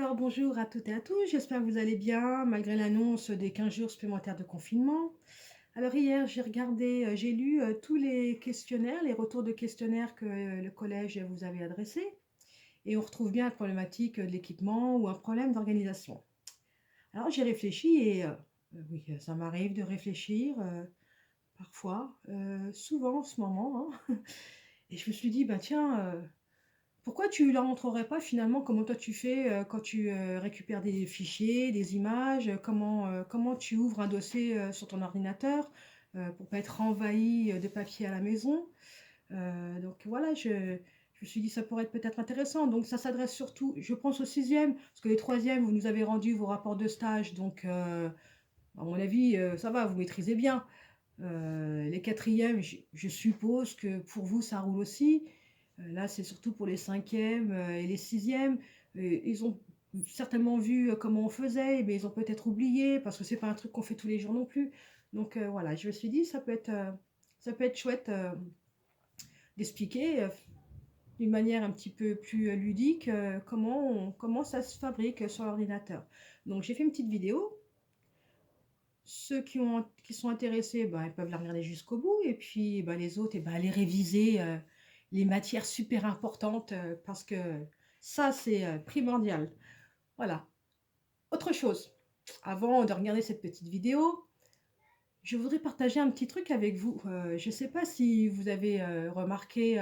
Alors bonjour à toutes et à tous, j'espère que vous allez bien malgré l'annonce des 15 jours supplémentaires de confinement. Alors hier, j'ai regardé, j'ai lu tous les questionnaires, les retours de questionnaires que le collège vous avait adressés et on retrouve bien la problématique de l'équipement ou un problème d'organisation. Alors j'ai réfléchi et oui, ça m'arrive de réfléchir parfois, souvent en ce moment, hein, et je me suis dit, bah tiens, pourquoi tu leur montrerais pas finalement comment toi tu fais, quand tu, récupères des fichiers, des images, comment tu ouvres un dossier, sur ton ordinateur, pour pas être envahi, de papier à la maison? Donc voilà, je me suis dit: «Ça pourrait être peut-être intéressant». Donc ça s'adresse surtout, je pense, aux sixièmes, parce que les troisièmes, vous nous avez rendu vos rapports de stage, donc à mon avis, ça va, vous maîtrisez bien. Les quatrièmes, je suppose que pour vous, ça roule aussi. Là, c'est surtout pour les cinquièmes et les sixièmes. Ils ont certainement vu comment on faisait, mais ils ont peut-être oublié parce que c'est pas un truc qu'on fait tous les jours non plus. Donc voilà, je me suis dit, ça peut être chouette d'expliquer d'une manière un petit peu plus ludique comment ça se fabrique sur l'ordinateur. Donc j'ai fait une petite vidéo. Ceux qui sont intéressés, bah, ils peuvent la regarder jusqu'au bout et puis, bah, les autres et bah, aller réviser, les matières super importantes, parce que ça, c'est, primordial. Voilà. Autre chose, avant de regarder cette petite vidéo, je voudrais partager un petit truc avec vous. Je ne sais pas si vous avez, remarqué,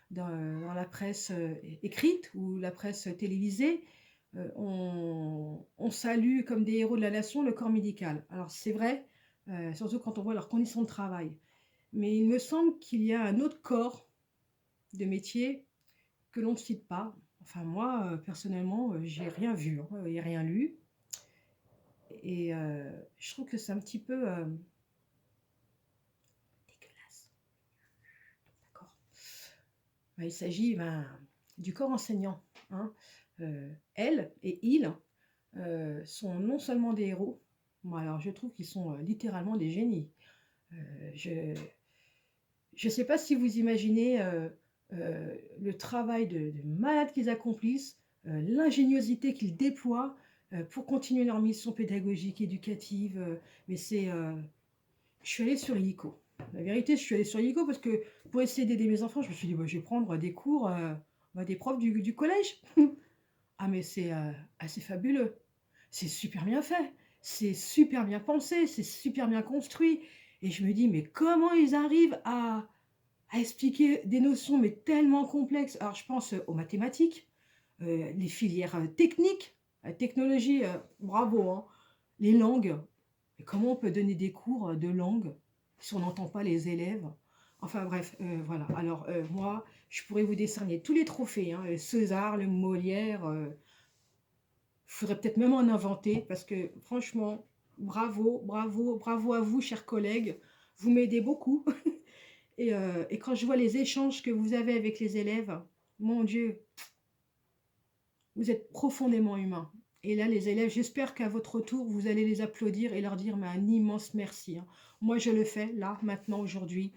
dans la presse, écrite ou la presse télévisée, on salue comme des héros de la nation le corps médical. Alors c'est vrai, surtout quand on voit leurs conditions de travail. Mais il me semble qu'il y a un autre corps de métier que l'on ne cite pas. Enfin moi, personnellement, j'ai rien vu, hein, et rien lu et je trouve que c'est un petit peu, dégueulasse. D'accord. Bah, il s'agit, ben, du corps enseignant, hein. Elle et il, sont non seulement des héros, moi alors je trouve qu'ils sont, littéralement des génies. Je ne sais pas si vous imaginez, le travail de malade qu'ils accomplissent, l'ingéniosité qu'ils déploient, pour continuer leur mission pédagogique, éducative, mais c'est, je suis allée sur illico. La vérité, je suis allée sur illico parce que pour essayer d'aider mes enfants, je me suis dit: «Bah, je vais prendre des cours, bah, des profs du collège». Ah mais c'est fabuleux. C'est super bien fait, c'est super bien pensé, c'est super bien construit et je me dis: «Mais comment ils arrivent à expliquer des notions mais tellement complexes?» Alors je pense, aux mathématiques, les filières, techniques, la technologie, bravo, hein. Les langues, mais comment on peut donner des cours, de langue si on n'entend pas les élèves? Enfin bref, voilà. Alors, moi, je pourrais vous décerner tous les trophées, hein, le César, le Molière, faudrait peut-être même en inventer parce que franchement, bravo, bravo, bravo à vous, chers collègues. Vous m'aidez beaucoup et quand je vois les échanges que vous avez avec les élèves, mon Dieu, vous êtes profondément humains et là, les élèves, j'espère qu'à votre retour, vous allez les applaudir et leur dire, mais un immense merci, hein. Moi, je le fais là, maintenant, aujourd'hui,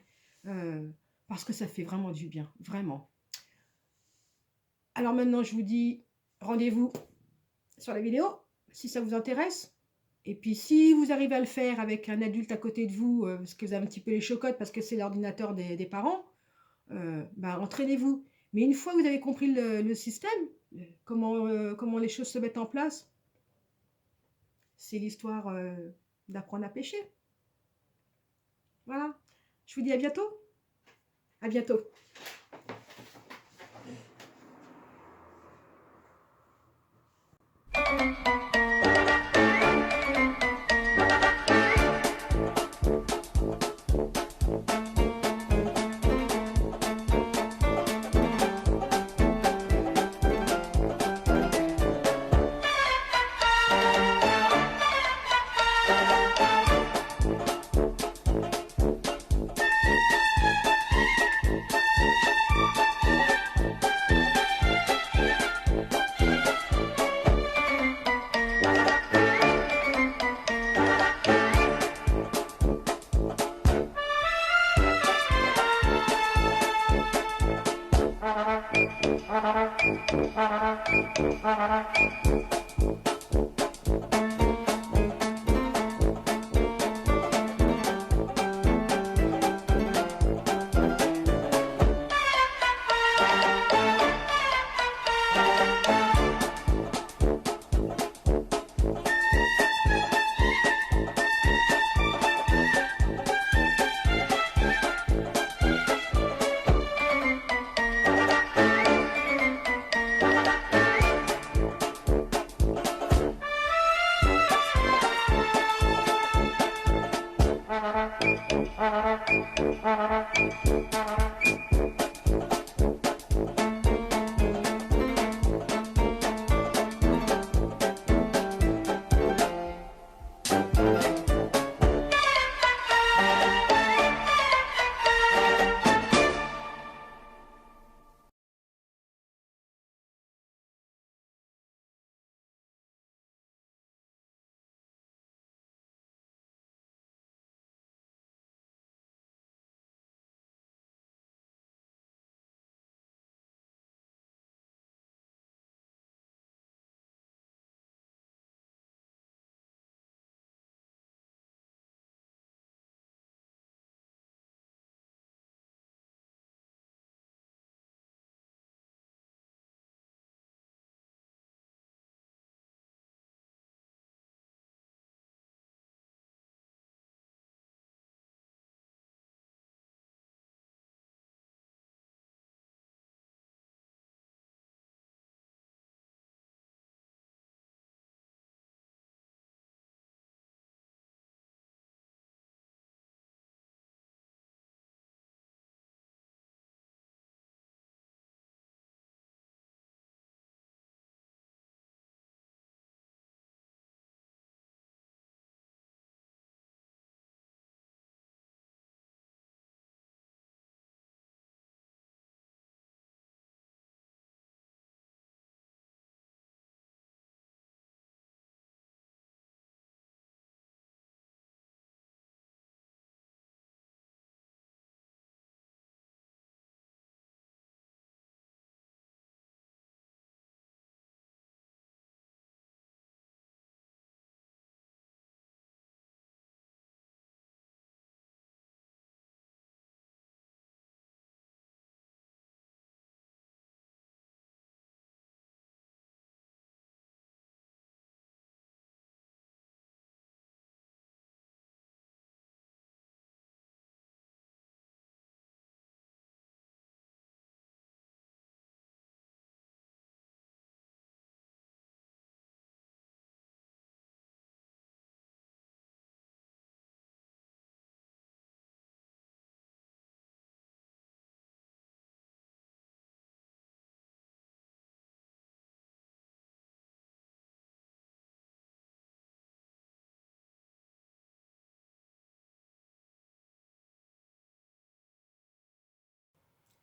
parce que ça fait vraiment du bien, vraiment. Alors maintenant, je vous dis rendez-vous sur la vidéo, si ça vous intéresse. Et puis si vous arrivez à le faire avec un adulte à côté de vous, parce que vous avez un petit peu les chocottes, parce que c'est l'ordinateur des parents, bah, entraînez-vous. Mais une fois que vous avez compris le système, comment les choses se mettent en place, c'est l'histoire, d'apprendre à pêcher. Voilà. Je vous dis à bientôt. À bientôt.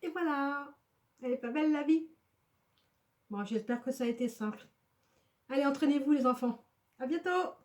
Et voilà, elle est pas belle la vie. Bon, j'espère que ça a été simple. Allez, entraînez-vous les enfants. À bientôt!